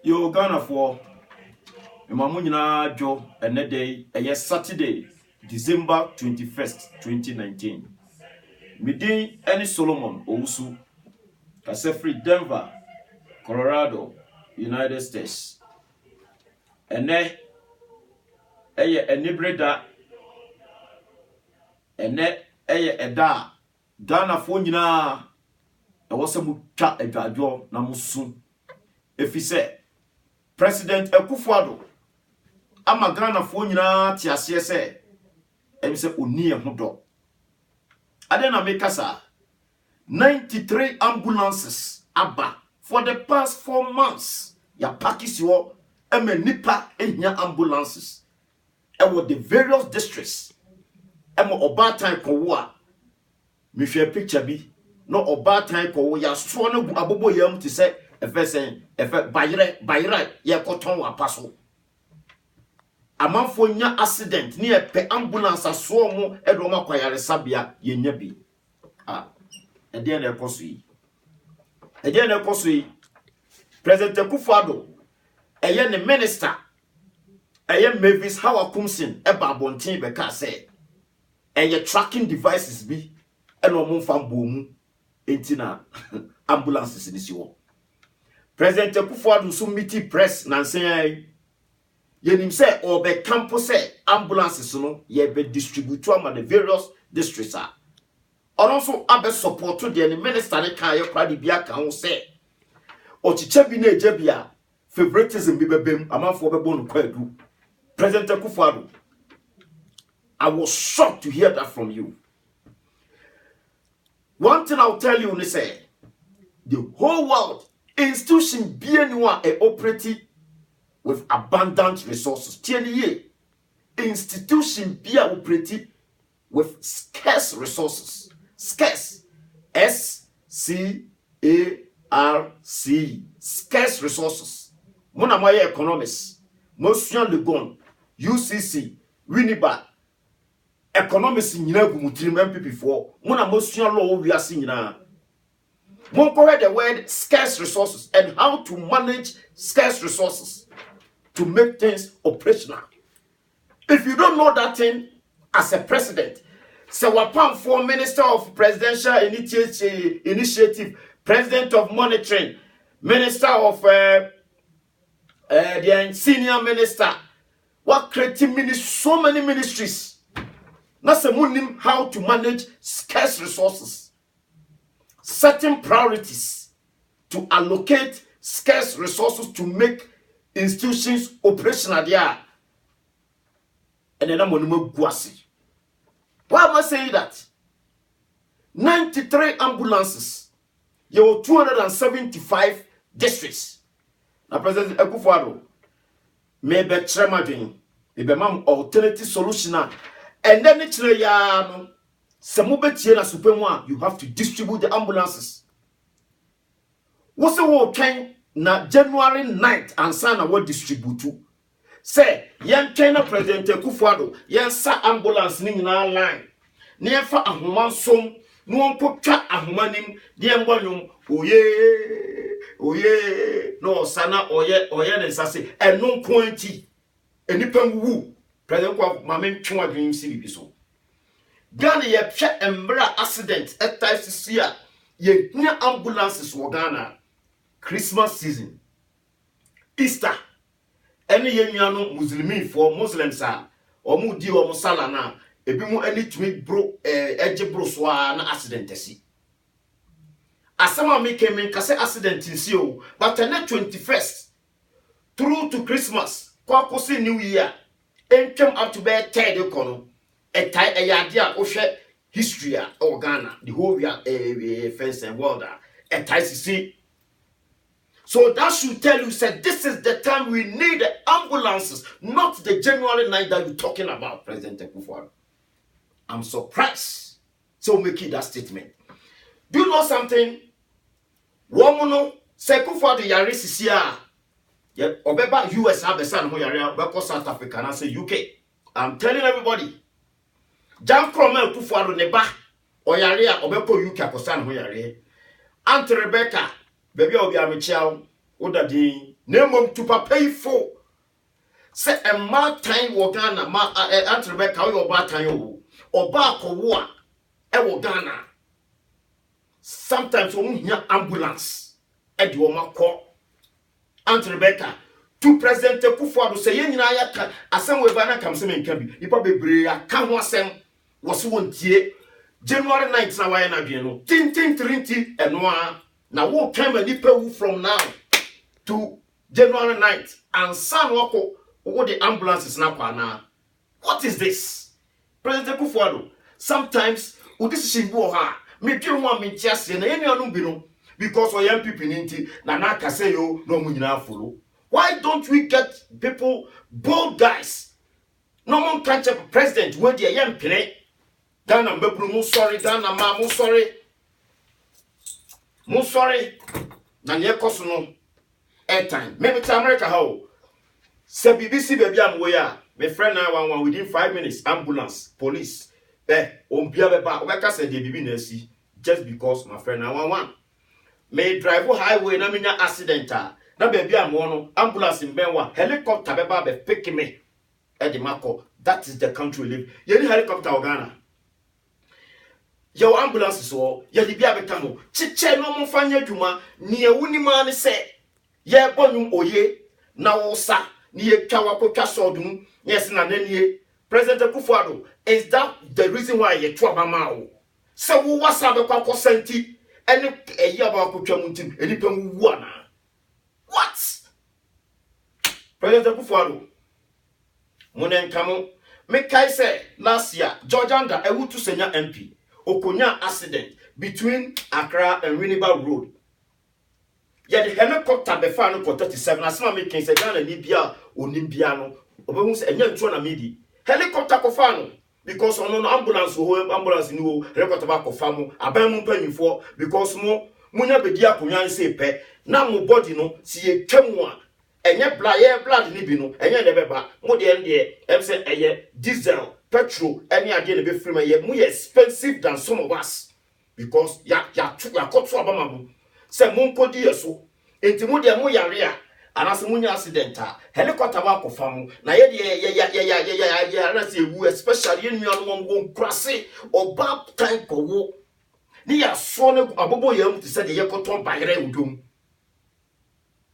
Yo, Ghana for Mamunyina Joe and a day, a yes, Saturday, December 21st, 2019. Midday, any Solomon, Osu, Kasefri, Denver, Colorado, United States. And then, a nibreda, and a da, Ghana for Nina, a was a mucha a gajo, Namusun. If he said, President Akufo-Addo ama Ghana fo nyina ti ase se em se oni ehodo ade na make sa 93 ambulances aba for the past 4 months ya pakisi wo ema nipa ehia ambulances e wo the various districts ema obatan kowo a me hwe picture bi no obatan kowo ya so na gu abobo yam ti se efesen efe bayire ye koton wa paso amanfo nya accident ni epe ambulance aso mu edo ma kwayare sabia ye nya bi ede na ekoso yi President Akufo-Addo eye ne minister eye Mavis Hawakumsin eba abontin be ka say eye tracking devices bi eno mo mfa mbomu entina ambulances ni si wo President Akufo-Addo so meeting press nansen yenim say obe campus say ambulances no ye be distribute to the various districts are also abe support to the minister ne kan ye kwade bia kan ho say ochiche bi na eje bia favoritism bi bebem amanfo bebo no kwadu President Akufo-Addo, I was shocked to hear that from you. One thing I'll tell you, say the whole world institution being operating with abundant resources. Institution be operating with scarce resources. Scarce. SCARC. Scarce resources. Mona moye economists. Motion Legon. UCC. Winneba. Economists in Yinagu MPP4. Mona motion law we are seeing now. Won't correct the word scarce resources and how to manage scarce resources to make things operational. If you don't know that thing as a president, so Wapan for Minister of Presidential Initiative, President of Monitoring, Minister of the Senior Minister, what creating so many ministries. Not someone how to manage scarce resources. Certain priorities to allocate scarce resources to make institutions operational there. And then I'm going to guasi. Why am I saying that? 93 ambulances. You have 275 districts. Now, President Akufo-Addo, maybe trema maybe mam alternative solution. And then it's you have to distribute the ambulances. What's the whole kind na January 9th and sana what distribute? Say, yan China President Akufo-Addo, yan sa ambulance ning na line. Niyan fa ahoman som, no putwa ahomanim, diyan bonum, oye, no sana oye ne sase, and no pointy, and nipan wu, President Akufo mamen chwa dream city so. Ghana ye pye embra accident at times here ye near ambulances wo Ghana Christmas season Easter any ye nuano Muslims are or mu di o musala na ebi mu ani tumi bro eje bro so na accident si asama me came kase accident si o but na 21st through to Christmas kwa kosi New Year enchem up to be 3rd kono a yard of history or Ghana, the whole fence and world, a see. So that should tell you, said this is the time we need ambulances, not the January 9th that you're talking about, President Akufo-Addo. I'm surprised. So making that statement. Do you know something? Woman, Sekufa the Yarisisia. Yeah, Obeba US Abesan Moyaria, Bako South Africa, and I say UK. I'm telling everybody. Jam Cromwell Kufuado Neba, Oyaria, Obeko UK, Kosan Moyaria. Aunt Rebecca, baby of Yamichao, Oda Dean, Name to pay for. Say a mad time Wagana, Aunt Rebecca, or bad time, or Bako War, Ghana. Sometimes we need ambulance. Edi woma call. Aunt Rebecca, to President Kufuado say yen nyina ya asem we ba na kam se menka bi. Nipa bebre aka ho asem wo so wontie. January 9th na why na dwen no. Tin eno a na wo kan ma nipa wu from now to January 9th and san wako wo the ambulances na kwa na. What is this? President Kufuado, sometimes wo decision go ha me dwen ho me ntiase na yen anu bi no because we young people ninti na na kase yo no mu nyina follow. Why don't we get people, bold guys? No one can check president when they young play. Ghana mbebru mu sorry, Ghana ma mu sorry. Mu sorry. Na ye koso no airtime. Maybe to America how. Say BBC baby am we ya. My friend 911 within 5 minutes ambulance, police. Ombia beba obeka say dey bibi na si just because my friend 911 may drive highway na minya accident na baby am no ambulance in benwa helicopter beba be pick me e di mako. That is the country we live. Ye ni helicopter Ghana. Your ambulance so ye di bia beka mo chiche no mo fanya dwuma ne ewuni ma ne se ye bonum oye na wo sa ne ye twa wakotwa sodum yes na nanie. President Kufuado, is that the reason why ye twa ba ma wo se wo wasa be kwa kosanti ene eyi abakotwa muntim enipa wu ana. What? President Kufuado, munen kamo me kai say last year George Anda ewutu senya MP okonya accident between Accra and Winneba Road. Yet the helicopter be found for 37 asma making say Ghana ni bia onimbia no obehu say enya ntu na medi helicopter ko fa no because on ambulance ni wo helicopter ba ko fa mo aban mu panyifo because mo munya bedi akonwan say pe na mo body no si ye twemu a enye blood ni bi no enye ne beba mo de em say eye diesel petrol any ade ne be free ma ye mo expensive than some of us because ya koto abama mo say mo nkodi yeso enti mo de mo yare a anase munya accident a helicopter ba kofa mo na ye de na say wu especially enu anu mo nkrase oba time kowo ni ya so ne abobo ye mu te say de ye koton bayere udom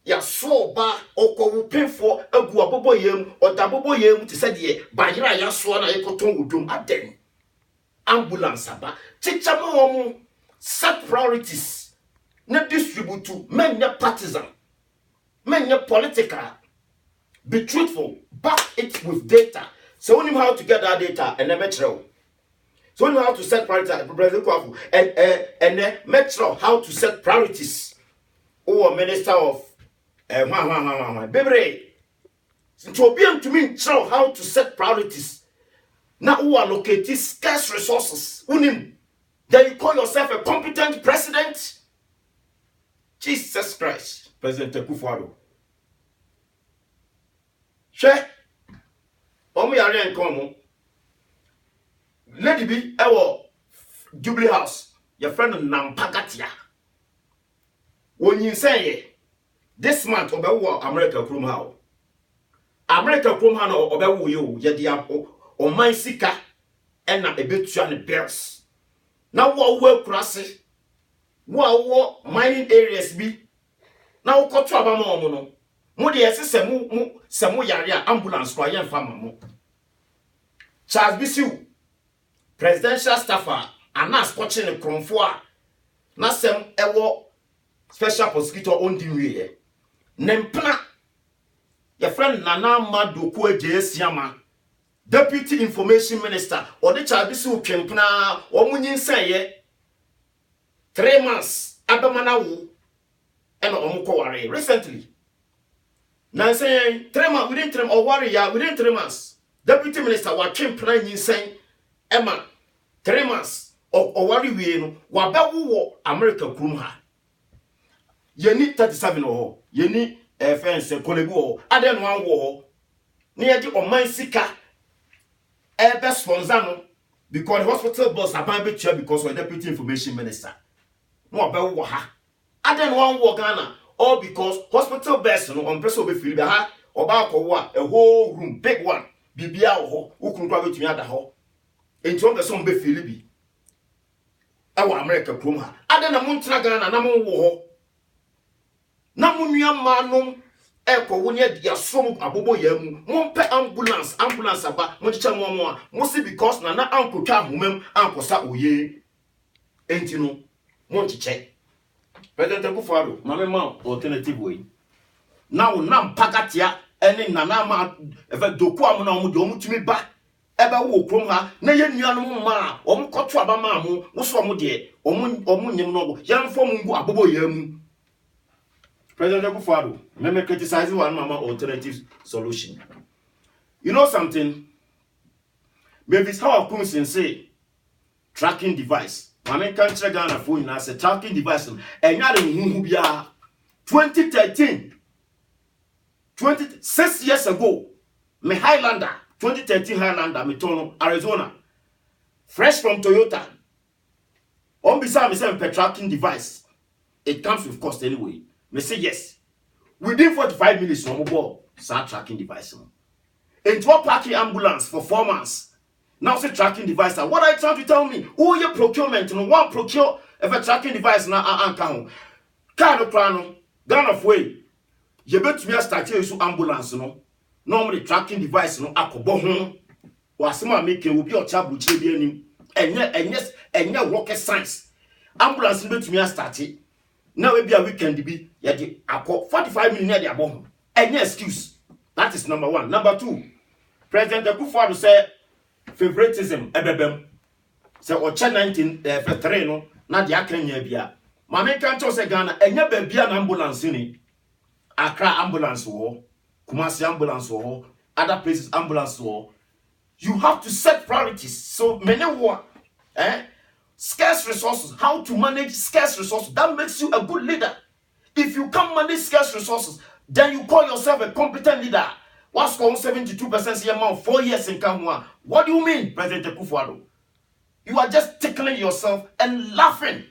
ya so ba okowu penfo agu abobo ye mu odabobo ye mu te say de bayere ya so na ye koton udom aden ambulance aba chicha mo set priorities na distribute to men partisan men political. Be truthful, back it with data. So we know how to get that data and then metro. So we know how to set priorities, and metro how to set priorities. Oh, Minister of Bebre. To be able to mean how to set priorities. Now who allocate scarce resources. Then you call yourself a competent president? Jesus Christ, President Kufuado. She omo yare enkomo lady bi ewo Jubilee House your friend Nampagatia wonyin say this month obewo America krom ha America krom ha no obewo yo ye dia o man sika ena ebetua ne bills na wo akurase wo mining areas bi na wo koto abama omo no mo de yesese mo yare a ambulance kwa yen fama mo Charles Bisiu presidential staffer anas coaching kromfo a na sem ewo special prosecutor on the way nempna your friend Nana Madoku Ejesiama deputy information minister or the Charles Bisiu twempna o munyin sanye 3 months abamana wo e no omko ware recently. Now saying 3 months within 3 or worry ya within 3 months. Deputy Minister was plan in saying Emma 3 months or worry we no wabewo America krum ha yeni 37 or yeni fence kolebu or aden one war near the oman sika ebe sponsor no because the hospital boss aban be chair because of deputy information minister no wabewo ha aden one war Ghana all because hospital best no on person be feel be ha oba akọwa a whole room big one bibia ho ukunu kwa betumi ada ho enti on person be feel bi awa America krom ha ade na montra Ghana na monwo ho na monua manom ekọ wonya dia som abobo yamu monpe ambulance aba monchicha mo a mosi because na ankotwa homam ankosa oye enti no monchiche President Akufo-Addo mame ma alternative way now nam pagatia ene nana ma efe doku am na omu de omu tumi ba ebe wo krom ha na ye nuanom ma omu koto aba ma mu wo so omu de omu nyem no go yamfo mu ngu abobo yamu President Akufo-Addo me criticize one mama alternative solution. You know something? Maybe it's how I come say tracking device. Mama can check Ghana phone na say tracking device and ya de huhu bia 2013 26 years ago, me Highlander, 2013 Highlander, me tono, Arizona, fresh from Toyota. On beside me say a tracking device. It comes with cost anyway. Me say yes. Within 45 minutes, no more start tracking device. Into a parking ambulance for 4 months. Now say tracking device. What are you trying to tell me? Oh, your procurement, no one procure if a tracking device na anka. Car no plano, Ghana of way. You bet me a start here so ambulance no. Normally tracking device no akobo ho. Wasema make will be your chabu chebi anim. Enye rocket science. Ambulance bet me a start it. Now we be a weekend be ya di akọ 45 minutes near the above. Any excuse. That is number 1. Number 2. President Akufo-Addo say favoritism ebebem. Say oche 19 no na di akanya bia. Mama kan cho say Ghana enye ba bia na ambulance ni. Accra ambulance wo, Kumasi ambulance wo, other places ambulance wo. You have to set priorities. So many war scarce resources, how to manage scarce resources. That makes you a good leader. If you can't manage scarce resources, then you call yourself a competent leader. What's called 72% amount 4 years in Kamwa? What do you mean, President Akufo-Addo? You are just tickling yourself and laughing.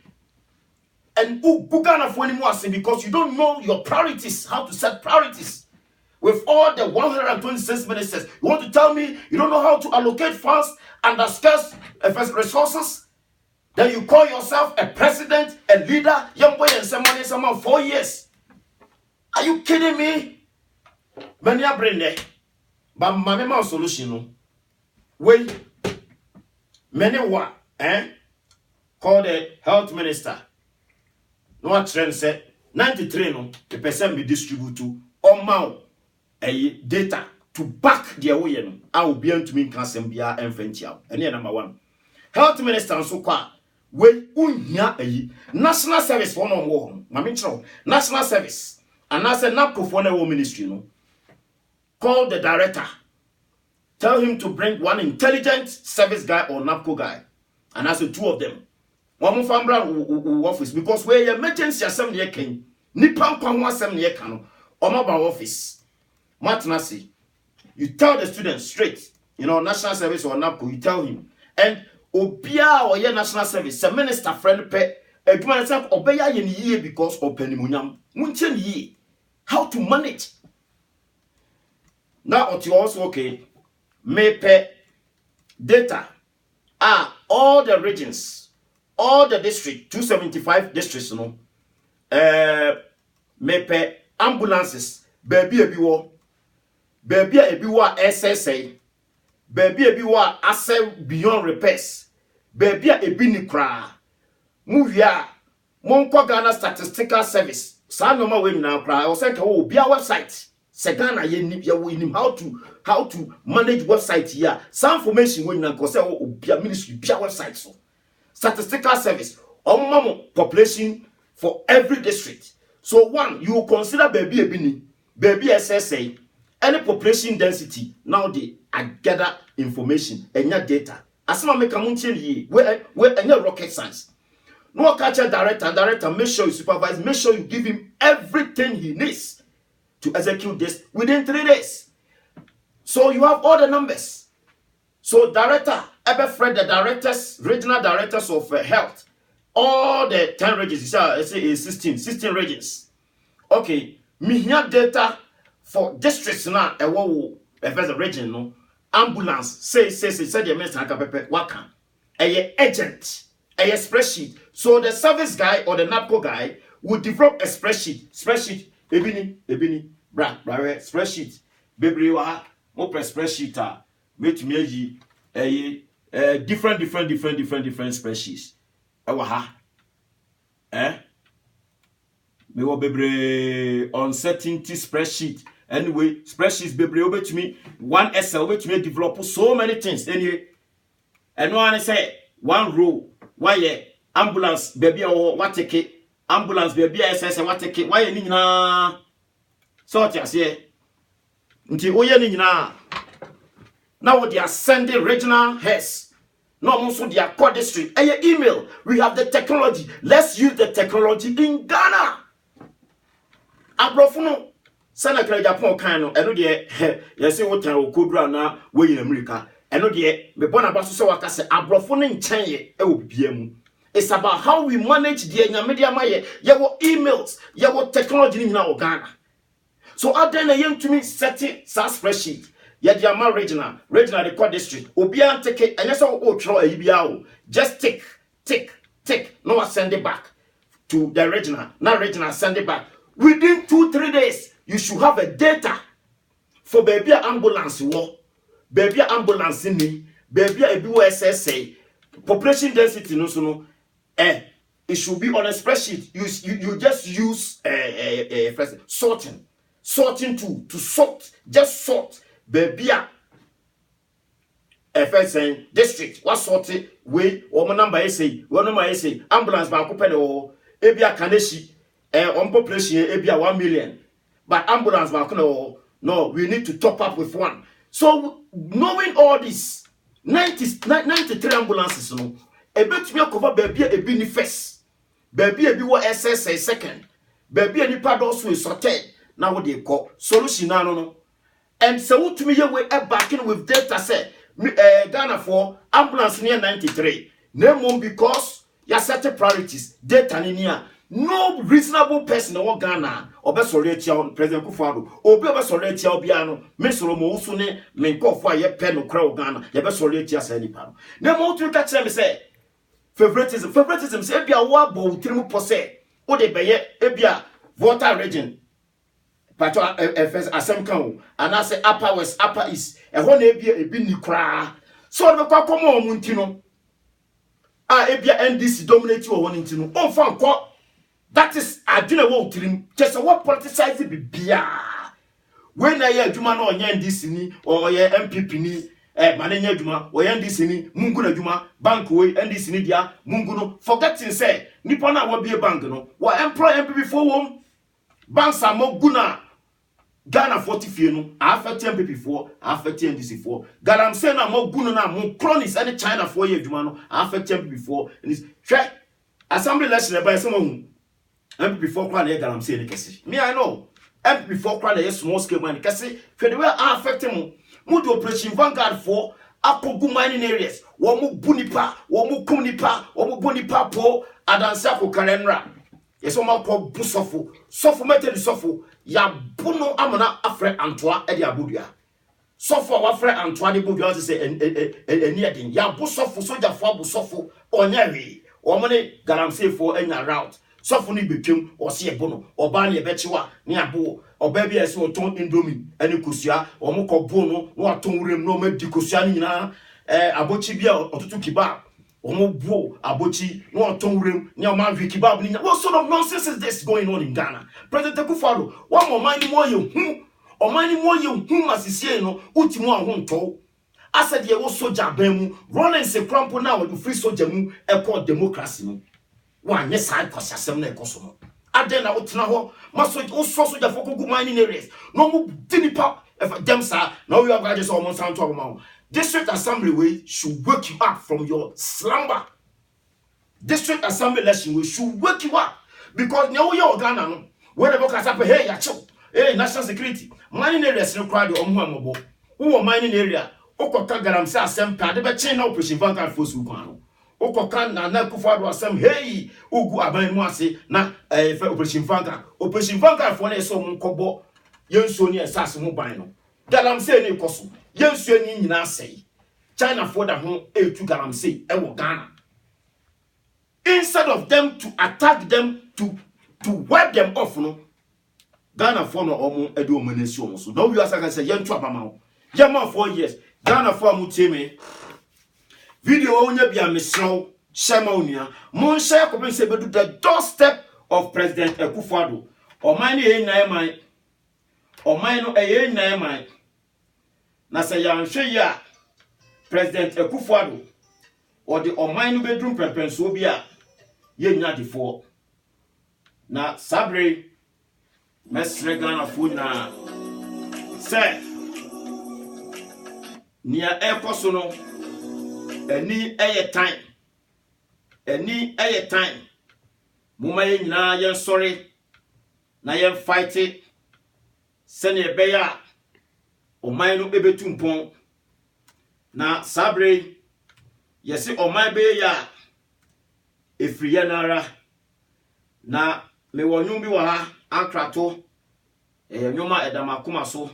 And because you don't know your priorities, how to set priorities. With all the 126 ministers, you want to tell me you don't know how to allocate funds and scarce resources? Then you call yourself a president, a leader, young boy, and someone 4 years. Are you kidding me? Many are brain there. But my solution, no. Wait. Many what? Call the health minister. No what trend said 93 no the person be distribute to all a data to back their way no. I will be able to mean cancer bia enfentia. Any number 1. Health minister so kwa we unya national service one on one. Mami national service. And I said NAPCO for no ministry no. Call the director. Tell him to bring one intelligent service guy or NAPCO guy. And I said 2 of them. One family office because where emergency assembly can nipan kwa ho assembly can no omaba office. Matinasi. You tell the students straight, you know, national service or NAPCO, you tell him. And Obia or your national service, a minister friend pet, a human self obeya yen ye because of penimonium. Munchen ye. How to manage. Now what you also okay. May pay data are all the regions, all the district, 275 districts, you know. May pay ambulances, baby a biwo SSA. Baby a biwa asset beyond repairs. Baby a bini kra. Move ya. Monko Ghana Statistical Service. Sa no ma we na kra. O say ka wo bia website. Se Ghana ye ni bia we nim how to manage website here. Some information we na ko say wo bia ministry bia website so. Statistical Service. Omamo population for every district. So 1, you consider baby a bini, baby SSA. Any population density, now I gather information and your data. Asema make a muntie where any rocket science. No catch a director, make sure you supervise, make sure you give him everything he needs to execute this within 3 days. So you have all the numbers. So director, ever friend the directors, regional directors of health, all the 10 regions, let's say 16 regions. Okay, me here data for districts now, a region, no ambulance, say the minister what can a agent, a spreadsheet. So the service guy or the NAPCO guy would develop a spreadsheet, ebini, bra, spreadsheet, bebriwa, mo press spreadsheet, make me different spreadsheets. Ewa me wo bebre uncertainty spreadsheet. Anyway, spreadsheets bebre over to me, one Excel which may develop so many things. Anyway, and one say one row, why ambulance baby or what take it, ambulance baby SS what take it, why nina sort ya say nti oye nina. Now they are sending regional heads. No also their core district. Email. We have the technology. Let's use the technology in Ghana. Abrofuno. Sana kra Japan kan no. Eno de yes what time okodura na we in America. Eno de me bona baso se waka se abrofuno nchen ye e wo bibia mu. It's about how we manage the media maye. Your emails, your technology in Ghana. So I then I to me setting SAS spreadsheet. Yadiama regional record district. Obian take it and that's all throw a EBO. Just tick. No, I send it back to the regional. Now regional send it back. Within 2-3 days, you should have a data for baby ambulance war, baby ambulance in me, baby a BSSA, population density no. It should be on a spreadsheet. You just use sorting tool to sort, just sort. Baby, FSN district, what sort of way, or number essay, ambulance by Cooper, Abia Kaneshi, on population, Abia 1 million. But ambulance by no, we need to top up with one. So, knowing all this, 93 ambulances, no, a bit me cover baby a bini first, baby a biwa SSA second, baby a nipa also is sorted. Now what they call solution, no. And so what to me we are backing with data say Ghana for ambulance near 93. Name because you set priorities, data in no reasonable person in Ghana or best on President Kufado or be best Biano, Miss Romo Sune, may go for your pen or crow Ghana, your best as any panel. No more to catch them say favoritism say be a wabo trimu pose or de baye ebia voter region. Pato FS asem kan and I say upper west upper east e ho na ebi ni kra so the kwa komo omunti no ebia NDC dominate wo won nti no on fa nko that is adwene wo tirim just what politicize bibia when na ye adwuma na onye NDC ni or ye MPP ni manenya adwuma o ye NDC ni mungu na adwuma bank we NDC ni dia mungu no forgetting say nipa na wo bie bank no wo employ MPP for wom banks are more guna Ghana 40 fie no affect MPP for affect NDC for Ghana am saying na more guna na more cronies any China for ye adwuma no affect MPP for this hwe assembly election by some MPP for kwa na Ghana am saying kesi me I know MPP for kwa na small scale man kesi hwe the way affect mu do operation vanguard for akogu mining areas wo mu bunipa wo mu kumnipa wo mu bunipa po adansa ko kalenra yeso makọ bu sofo mete di sofo ya bunu amana afre antoa e di abodua sofo wa afre antoa de bodua se eni edin ya bu sofo soja fo abu sofo onyawe o mo ne galamsefo anya route sofo ni betwem o se ebo no oba na ebechiwa ni abo oba bi ese oton indomie eni kosua o mo kọ bu no no aton wurem no ma di kosua ni nyina abochi bia otutu kiba Omobo abochi no atonwurem ni o man wikibab ni what sort of nonsense is this going on in Ghana? President Kufado one more money more you o money more you masisie no utimu ahonto asade ye wo soja ban mu rolling se crampo na wo free soja mu e call democracy no wa nye side kwasiasem na ekoso no ade na wotena ho masoja wo soja for kogu mining areas no mu dinipa dem sa na we are just almost sound talk about District Assembly way should wake you up from your slumber. District Assembly election should wake you up. Because now we are Ghana, no. Whenever can happen, hey, yacho, hey, national security, mining areas no crowd or Muamabo, who are mining area, Okoka Garamsa, Sempa, the Bachin operation Vanguard for Sukano. Okoka na Nakufado Assem, hey, Ugu Aban Mwasi, na Operation Vanguard. Operation Vanguard for so Munkobo, Yen Sony Assassin Mobino. Galamse ne Kosu, Yen Sony na say. China for the home, to Galamse, Ewo Ghana. Instead of them to attack them, to wipe them off, no, Ghana for no omo edu omenesi so. Now you as I can say, yen to abamao. Yama 4 years. Ghana for muteme. Video onye bia mesro shema onia. Mon share ko se bedu the doorstep of President Akufo-Addo. Oman ni na eman. Oman no eye na eman. Na se yanhwe ya President Akufo-Addo or the oman no bedroom prepenso bia ye nya defo. Na sabre mesre Ghana fu na se nia ekoso no eni eye time muma ye nyina ye sorry na ye fight it sene ebeya oman no ebetu mpon na sabre yesi oman be ya efriye nara na me wonyu bi wa ha ankrato nyoma edamakuma so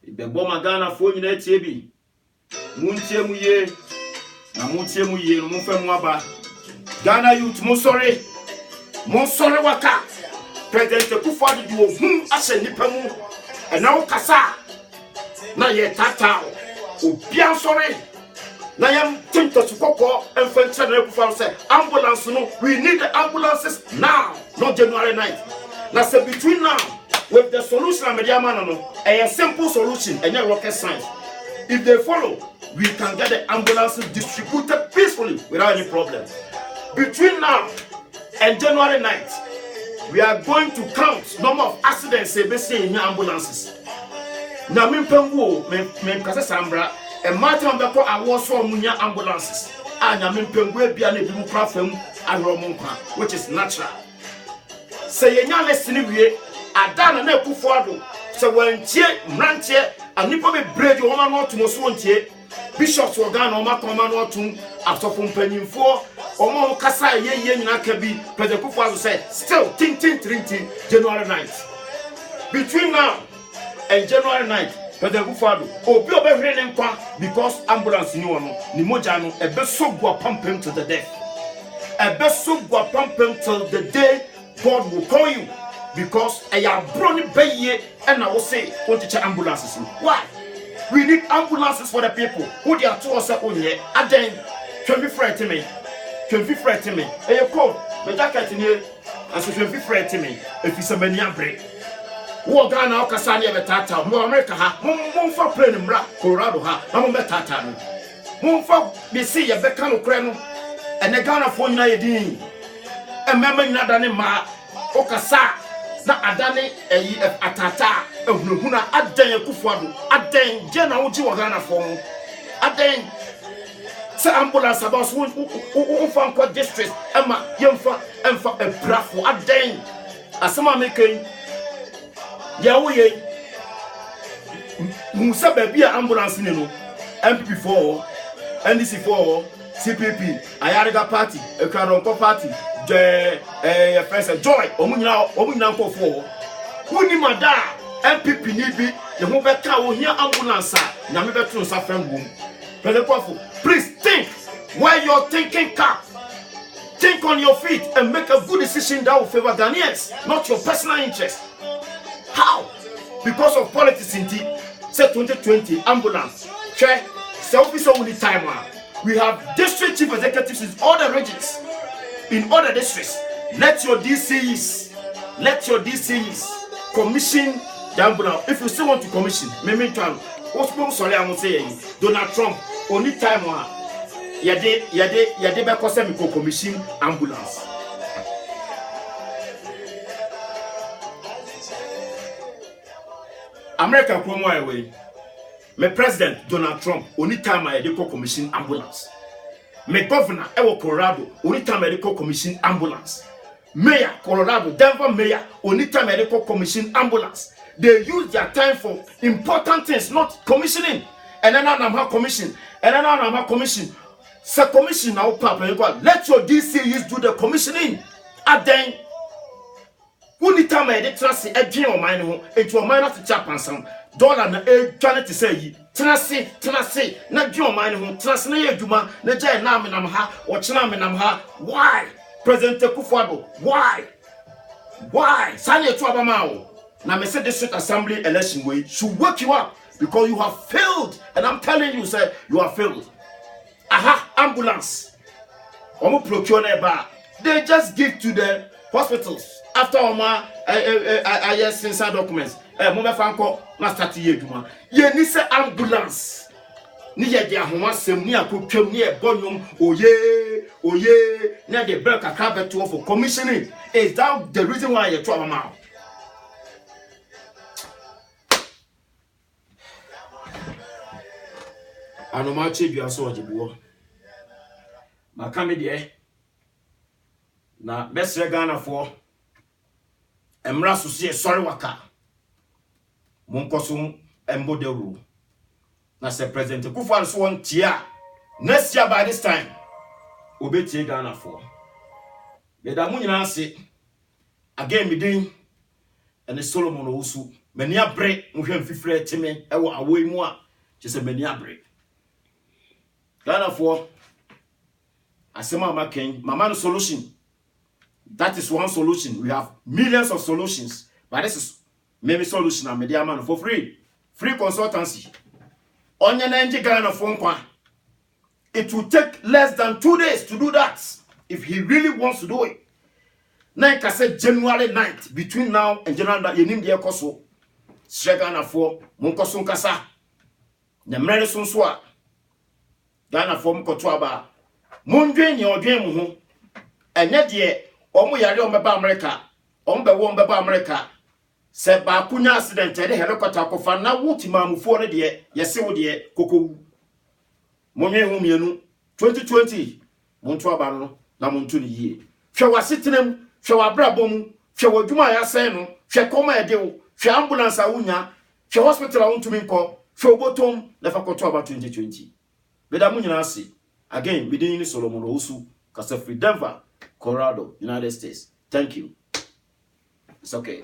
bebo magana fo nyina tie bi muntie mu ye na muntie mu ye no mfa mu aba Ghana youth mo sorry waka President Akufo-Addo do hu ase nipa mu na wo kasa na ye tata obian sorry na yam tinto tukoko enfenche na Akufo-Addo say ambulance no we need the ambulances now not January 9th na say between now with the solution Mediamana no a simple solution and a rocket science. If they follow, we can get the ambulances distributed peacefully without any problem. Between now and January 9th, we are going to count number of accidents in ambulances. Now, me kasa sambra e matter mbeko awoso munya ambulances. Anya me pengu bia na bimu krafam ahromonka, which is natural. Say yenya lesini wie Adana na Akufo-Addo se wantie mrantie anipa be bread o ma no to so wantie bishops organ o ma koma no to asofo mpanyimfo o ma kasa ye nyina ka bi President Akufo-Addo say still tin January 9th. Between now and January 9th President Akufo-Addo obi obehwere ne nkwa because ambulance ni wono ni moja no ebe so gwa pampem to the death. Ebe so gwa pampem till the day God will call you. Because I am brony baye and I will say, want to check ambulances. Why? We need ambulances for the people who they are to us on here. And then, can be frightened me. And you call the jacket in here and so can be frightened me if it's a mania break. Who Ghana or Cassania Betata, more America, moon for playing Bra, Colorado, I'm a betata. Moon for be see a Becano Creno and a Ghana for Nayadine. And Mamma Nadani Ma, Okasa. Na adane atata ehunahuna adan Akufo-Addo adan je na wo ji Ghana for mu adan se ambulance about so fan kwa district ema yemfa emfa ebrafo adan asema mekan ya wo ye musa ba bia ambulance ni no MPP 4 NDC 4 CPP Ayariga party Ekwaronko party the first joy omunyina nkofo woni mada MPP ni bi ye ho beka wo hia ambulance na me beto nsa fam bom President, please think while you're thinking cap. Think on your feet and make a good decision that will favor Ghanaians, not your personal interest. How? Because of politics indeed. Say 2020 ambulance share selfish only time. We have district chief executives in all the regions. In other districts, let your DCs commission the ambulance. If you still want to commission, maybe Trump. Sorry, I won't say Donald Trump. Only time yade be ko se mi ko commission ambulance. America promo away. me President Donald Trump only time I dey call commission ambulance. Me governor Ewo Colorado only time I dey call commission ambulance. Mayor Colorado, Denver mayor only time I dey call commission ambulance. They use their time for important things, not commissioning. And then I'm have commission. And then I'm have commission. So commission now, Papa, let your DCs do the commissioning. And then, only time I did trust a dream of mine home, it will minor to chap and some dollar na trying to say, Tenase, not dream of mine home, trust na Juma, na Jay Naminam ha, or Chinaminam ha. Why? President Kufuado, why? Why? Sanya Tuabamao. Now, me say district assembly election way should wake you up because you have failed. And I'm telling you, sir, you have failed. Aha, ambulance. Omo procure bar. They just give to the hospitals after yes inside documents. Mama Franco, na start ye duma. Ye ni say ambulance. Ni ye dia homa sem ni akotwam ni e bonyum oye na the break akra beto for commissioning. Is that the reason why you trouble now? Anoma chebi aso ojibuo makame de na besre Ghana for emra so se sorry waka monkoso embodelu na se president Kufuor so won tia next year by this time obetie Ghana for be da mu nyina ase again midin ene Solomon Owusu mani abre mohwe mfifre teme ewo awoi mu a chese mani abre Ghana for Asema Making, Mama solution. That is one solution. We have millions of solutions, but this is maybe solution and media man for free. Free consultancy. Onye na nji Ghana phone kwa. It will take less than 2 days to do that if he really wants to do it. Now I say January 9th, between now and January that you need the koso. Ghana for Monkoso Nkasa. Nyamere Sonswa. Ghana for Mkotoaba. Mundwe ni odwen mu ho. Enye de omo yare ombeba America. Ombewo ombeba America. Se ba kunya accident de helicopter kofa na wutima amufuo ne de yese wo de kokowu. Monwe hu mienu 2020 Montoaba no na montu ni yie. Hwe wasetenam, hwe wabrabom, hwe wadwuma ya sen no, hwe koma ede wo, hwe ambulance awunya, hwe hospital awuntumi nko, hwe obotom na fa Kotoaba 2020. Beda mu nyina ase. Again, within Solomon Owusu, Kasefri, Denver, Colorado, United States. Thank you. It's okay.